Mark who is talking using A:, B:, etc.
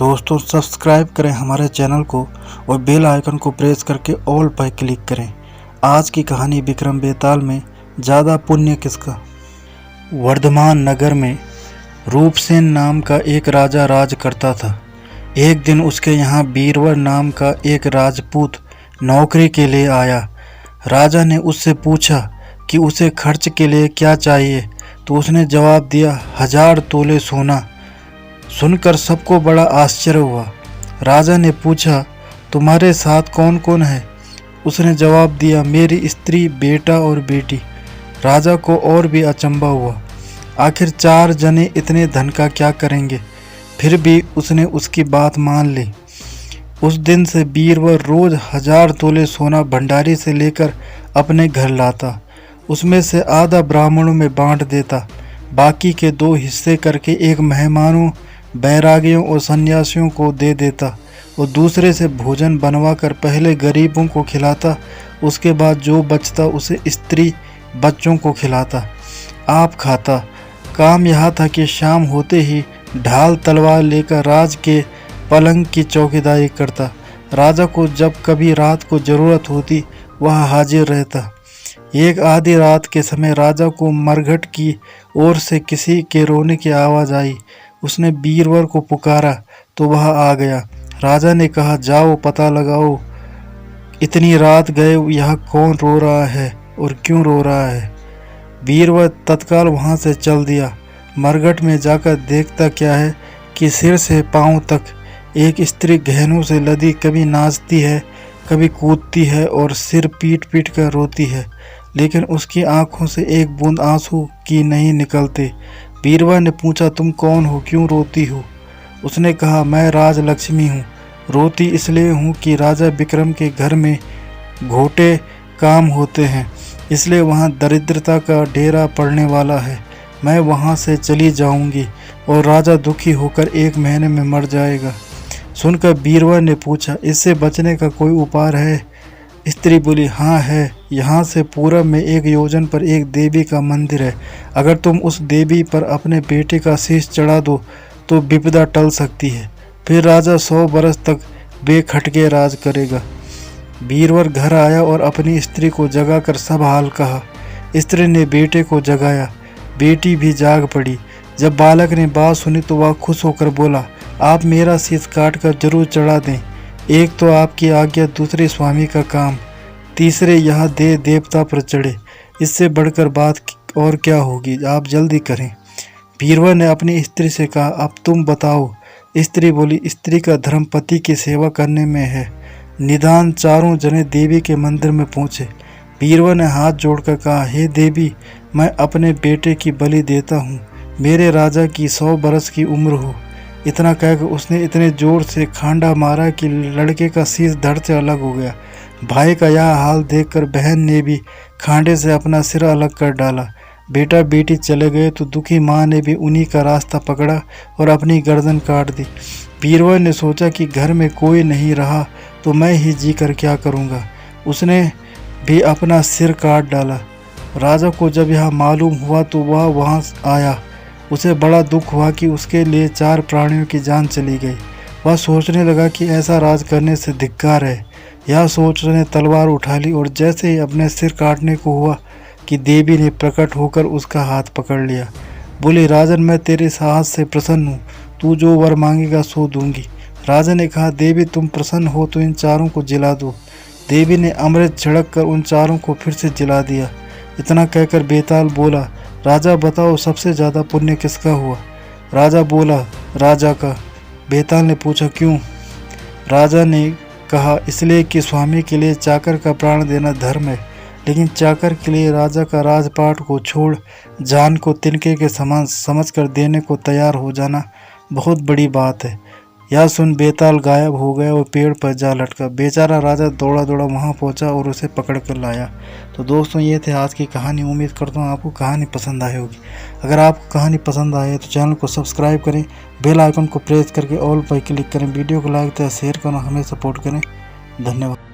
A: दोस्तों सब्सक्राइब करें हमारे चैनल को और बेल आइकन को प्रेस करके ऑल पर क्लिक करें। आज की कहानी विक्रम बेताल में ज़्यादा पुण्य किसका। वर्धमान नगर में रूपसेन नाम का एक राजा राज करता था। एक दिन उसके यहाँ बीरवर नाम का एक राजपूत नौकरी के लिए आया। राजा ने उससे पूछा कि उसे खर्च के लिए क्या चाहिए, तो उसने जवाब दिया 1000 तोले सोना। सुनकर सबको बड़ा आश्चर्य हुआ। राजा ने पूछा तुम्हारे साथ कौन कौन है। उसने जवाब दिया मेरी स्त्री, बेटा और बेटी। राजा को और भी अचंभा हुआ, आखिर 4 जने इतने धन का क्या करेंगे। फिर भी उसने उसकी बात मान ली। उस दिन से बीरवर रोज 1000 तोले सोना भंडारी से लेकर अपने घर लाता। उसमें से आधा ब्राह्मणों में बांट देता, बाकी के 2 हिस्से करके एक मेहमानों, बैरागियों और सन्यासियों को दे देता और दूसरे से भोजन बनवा कर पहले गरीबों को खिलाता। उसके बाद जो बचता उसे स्त्री बच्चों को खिलाता, आप खाता। काम यहाँ था कि शाम होते ही ढाल तलवार लेकर राज के पलंग की चौकीदारी करता। राजा को जब कभी रात को जरूरत होती वह हाजिर रहता। एक आधी रात के समय राजा को मरघट की ओर से किसी के रोने की आवाज़ आई। उसने बीरवर को पुकारा तो वह आ गया। राजा ने कहा जाओ पता लगाओ, इतनी रात गए यह कौन रो रहा है और क्यों रो रहा है। बीरवर तत्काल वहां से चल दिया। मरघट में जाकर देखता क्या है कि सिर से पांव तक एक स्त्री गहनों से लदी कभी नाचती है, कभी कूदती है और सिर पीट पीट कर रोती है, लेकिन उसकी आंखों से एक बूंद आंसू की नहीं निकलते। बीरवर ने पूछा तुम कौन हो, क्यों रोती हो। उसने कहा मैं राजलक्ष्मी हूँ, रोती इसलिए हूँ कि राजा विक्रम के घर में घोटे काम होते हैं, इसलिए वहाँ दरिद्रता का डेरा पड़ने वाला है। मैं वहाँ से चली जाऊँगी और राजा दुखी होकर 1 महीने में मर जाएगा। सुनकर बीरवर ने पूछा इससे बचने का कोई उपाय है। स्त्री बोली हाँ है, यहाँ से पूरब में 1 योजन पर एक देवी का मंदिर है। अगर तुम उस देवी पर अपने बेटे का शीश चढ़ा दो तो विपदा टल सकती है, फिर राजा 100 बरस तक बेखटके राज करेगा। बीरवर घर आया और अपनी स्त्री को जगाकर सब हाल कहा। स्त्री ने बेटे को जगाया, बेटी भी जाग पड़ी। जब बालक ने बात सुनी तो वह खुश होकर बोला आप मेरा शीश काट कर जरूर चढ़ा दें। एक तो आपकी आज्ञा, दूसरे स्वामी का काम, तीसरे यह देवता पर चढ़े। इससे बढ़कर बात और क्या होगी, आप जल्दी करें। बीरवर ने अपनी स्त्री से कहा अब तुम बताओ। स्त्री बोली स्त्री का धर्म पति की सेवा करने में है। निदान 4 जने देवी के मंदिर में पहुँचे। बीरवर ने हाथ जोड़कर कहा हे देवी, मैं अपने बेटे की बलि देता हूँ, मेरे राजा की 100 बरस की उम्र हो। इतना कहकर उसने इतने जोर से खांडा मारा कि लड़के का शीश धड़ से अलग हो गया। भाई का यह हाल देखकर बहन ने भी खांडे से अपना सिर अलग कर डाला। बेटा बेटी चले गए तो दुखी माँ ने भी उन्हीं का रास्ता पकड़ा और अपनी गर्दन काट दी। बीरवर ने सोचा कि घर में कोई नहीं रहा तो मैं ही जी कर क्या करूँगा। उसने भी अपना सिर काट डाला। राजा को जब यह मालूम हुआ तो वह वहाँ आया। उसे बड़ा दुख हुआ कि उसके लिए 4 प्राणियों की जान चली गई। वह सोचने लगा कि ऐसा राज करने से धिक्कार है। यह सोच उसने तलवार उठा ली और जैसे ही अपने सिर काटने को हुआ कि देवी ने प्रकट होकर उसका हाथ पकड़ लिया। बोली राजन मैं तेरे साहस से प्रसन्न हूँ, तू जो वर मांगेगा सो दूंगी। राजा ने कहा देवी तुम प्रसन्न हो तो इन 4 को जिला दो। देवी ने अमृत छिड़क कर उन 4 को फिर से जिला दिया। इतना कहकर बेताल बोला राजा बताओ सबसे ज़्यादा पुण्य किसका हुआ। राजा बोला राजा का। बेताल ने पूछा क्यों। राजा ने कहा इसलिए कि स्वामी के लिए चाकर का प्राण देना धर्म है, लेकिन चाकर के लिए राजा का राजपाट को छोड़ जान को तिनके के समान समझकर देने को तैयार हो जाना बहुत बड़ी बात है। यह सुन बेताल गायब हो गया और पेड़ पर जा लटका। बेचारा राजा दौड़ा दौड़ा वहां पहुंचा और उसे पकड़ कर लाया। तो दोस्तों ये थे आज की कहानी। उम्मीद करता हूँ आपको कहानी पसंद आई होगी। अगर आपको कहानी पसंद आए तो चैनल को सब्सक्राइब करें, बेल आइकन को प्रेस करके ऑल पर क्लिक करें, वीडियो को लाइक तथा शेयर करना, हमें सपोर्ट करें। धन्यवाद।